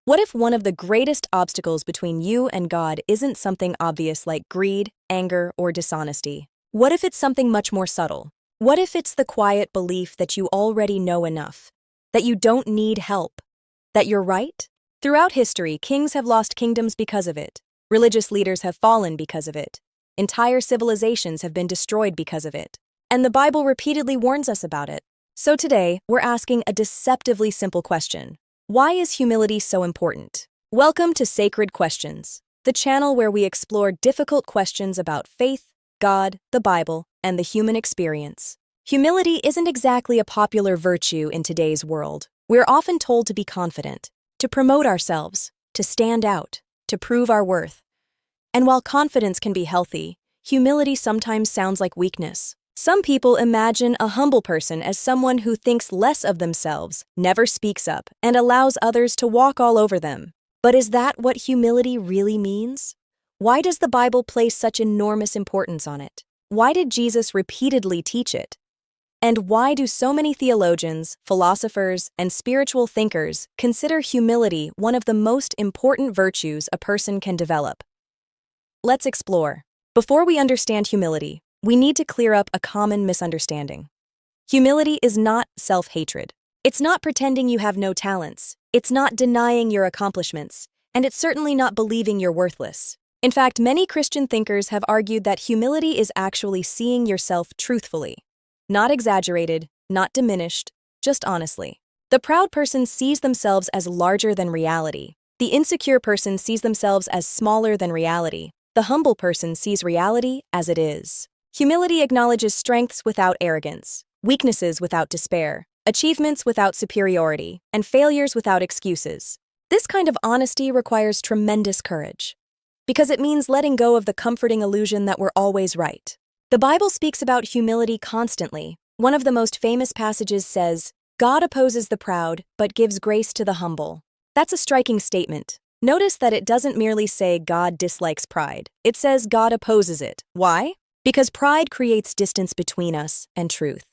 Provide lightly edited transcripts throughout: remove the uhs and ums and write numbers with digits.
What if one of the greatest obstacles between you and God isn't something obvious like greed, anger, or dishonesty? What if it's something much more subtle? What if it's the quiet belief that you already know enough, that you don't need help, that you're right? Throughout history, kings have lost kingdoms because of it. Religious leaders have fallen because of it. Entire civilizations have been destroyed because of it. And the Bible repeatedly warns us about it. So today, we're asking a deceptively simple question. Why is humility so important? Welcome to Sacred Questions, the channel where we explore difficult questions about faith, God, the Bible, and the human experience. Humility isn't exactly a popular virtue in today's world. We're often told to be confident, to promote ourselves, to stand out, to prove our worth. And while confidence can be healthy, humility sometimes sounds like weakness. Some people imagine a humble person as someone who thinks less of themselves, never speaks up, and allows others to walk all over them. But is that what humility really means? Why does the Bible place such enormous importance on it? Why did Jesus repeatedly teach it? And why do so many theologians, philosophers, and spiritual thinkers consider humility one of the most important virtues a person can develop? Let's explore. Before we understand humility, we need to clear up a common misunderstanding. Humility is not self-hatred. It's not pretending you have no talents. It's not denying your accomplishments. And it's certainly not believing you're worthless. In fact, many Christian thinkers have argued that humility is actually seeing yourself truthfully. Not exaggerated, not diminished, just honestly. The proud person sees themselves as larger than reality. The insecure person sees themselves as smaller than reality. The humble person sees reality as it is. Humility acknowledges strengths without arrogance, weaknesses without despair, achievements without superiority, and failures without excuses. This kind of honesty requires tremendous courage, because it means letting go of the comforting illusion that we're always right. The Bible speaks about humility constantly. One of the most famous passages says, "God opposes the proud, but gives grace to the humble." That's a striking statement. Notice that it doesn't merely say God dislikes pride. It says God opposes it. Why? Because pride creates distance between us and truth.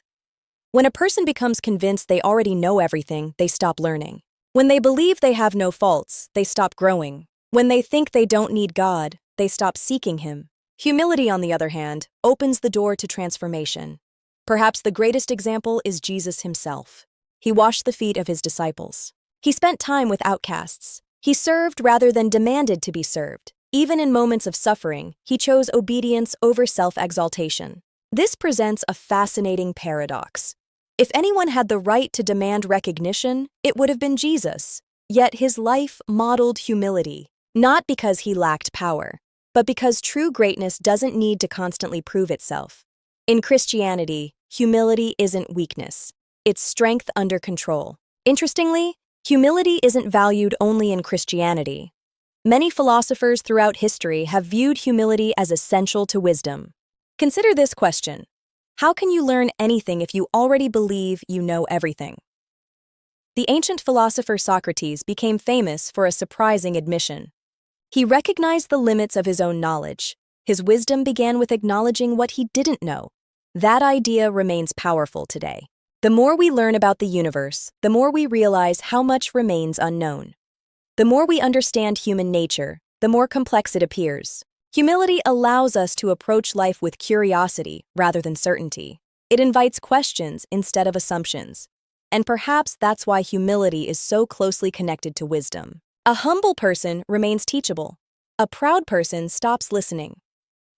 When a person becomes convinced they already know everything, they stop learning. When they believe they have no faults, they stop growing. When they think they don't need God, they stop seeking Him. Humility, on the other hand, opens the door to transformation. Perhaps the greatest example is Jesus himself. He washed the feet of his disciples. He spent time with outcasts. He served rather than demanded to be served. Even in moments of suffering, he chose obedience over self-exaltation. This presents a fascinating paradox. If anyone had the right to demand recognition, it would have been Jesus. Yet his life modeled humility, not because he lacked power, but because true greatness doesn't need to constantly prove itself. In Christianity, humility isn't weakness. It's strength under control. Interestingly, humility isn't valued only in Christianity. Many philosophers throughout history have viewed humility as essential to wisdom. Consider this question. How can you learn anything if you already believe you know everything? The ancient philosopher Socrates became famous for a surprising admission. He recognized the limits of his own knowledge. His wisdom began with acknowledging what he didn't know. That idea remains powerful today. The more we learn about the universe, the more we realize how much remains unknown. The more we understand human nature, the more complex it appears. Humility allows us to approach life with curiosity rather than certainty. It invites questions instead of assumptions. And perhaps that's why humility is so closely connected to wisdom. A humble person remains teachable. A proud person stops listening.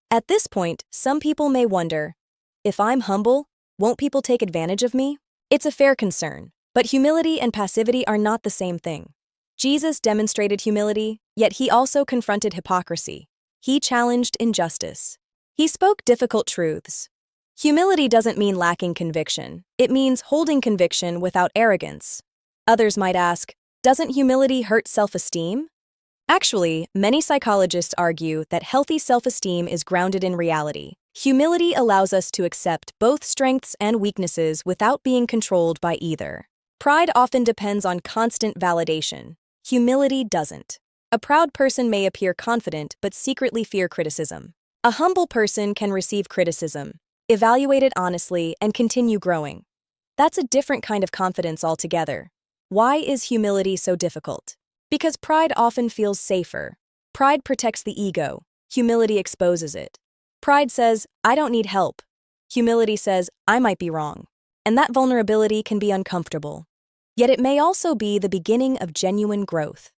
At this point, some people may wonder, if I'm humble, won't people take advantage of me? It's a fair concern, but humility and passivity are not the same thing. Jesus demonstrated humility, yet he also confronted hypocrisy. He challenged injustice. He spoke difficult truths. Humility doesn't mean lacking conviction. It means holding conviction without arrogance. Others might ask, doesn't humility hurt self-esteem? Actually, many psychologists argue that healthy self-esteem is grounded in reality. Humility allows us to accept both strengths and weaknesses without being controlled by either. Pride often depends on constant validation. Humility doesn't. A proud person may appear confident but secretly fear criticism. A humble person can receive criticism, evaluate it honestly, and continue growing. That's a different kind of confidence altogether. Why is humility so difficult? Because pride often feels safer. Pride protects the ego. Humility exposes it. Pride says, I don't need help. Humility says, I might be wrong. And that vulnerability can be uncomfortable. Yet it may also be the beginning of genuine growth.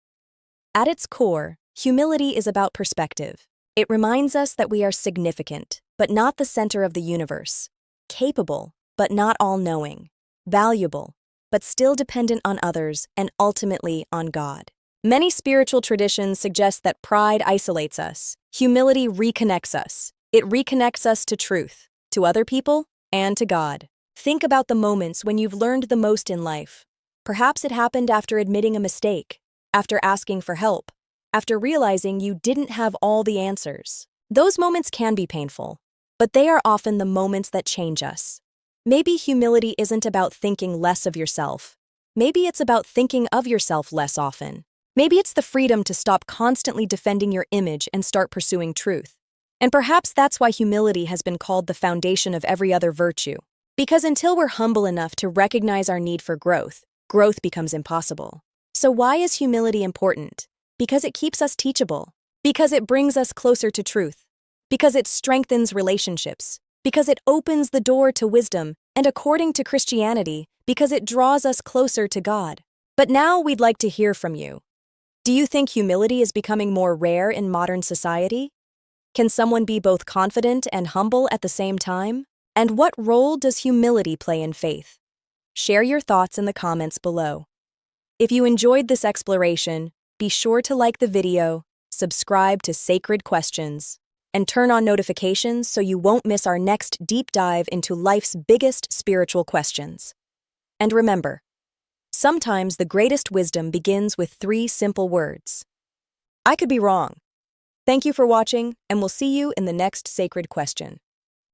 At its core, humility is about perspective. It reminds us that we are significant, but not the center of the universe. Capable, but not all-knowing. Valuable, but still dependent on others and ultimately on God. Many spiritual traditions suggest that pride isolates us. Humility reconnects us. It reconnects us to truth, to other people, and to God. Think about the moments when you've learned the most in life. Perhaps it happened after admitting a mistake, after asking for help, after realizing you didn't have all the answers. Those moments can be painful, but they are often the moments that change us. Maybe humility isn't about thinking less of yourself. Maybe it's about thinking of yourself less often. Maybe it's the freedom to stop constantly defending your image and start pursuing truth. And perhaps that's why humility has been called the foundation of every other virtue. Because until we're humble enough to recognize our need for growth, growth becomes impossible. So why is humility important? Because it keeps us teachable. Because it brings us closer to truth. Because it strengthens relationships. Because it opens the door to wisdom. And according to Christianity, because it draws us closer to God. But now we'd like to hear from you. Do you think humility is becoming more rare in modern society? Can someone be both confident and humble at the same time? And what role does humility play in faith? Share your thoughts in the comments below. If you enjoyed this exploration, be sure to like the video, subscribe to Sacred Questions, and turn on notifications so you won't miss our next deep dive into life's biggest spiritual questions. And remember, sometimes the greatest wisdom begins with 3 simple words. I could be wrong. Thank you for watching, and we'll see you in the next Sacred Question.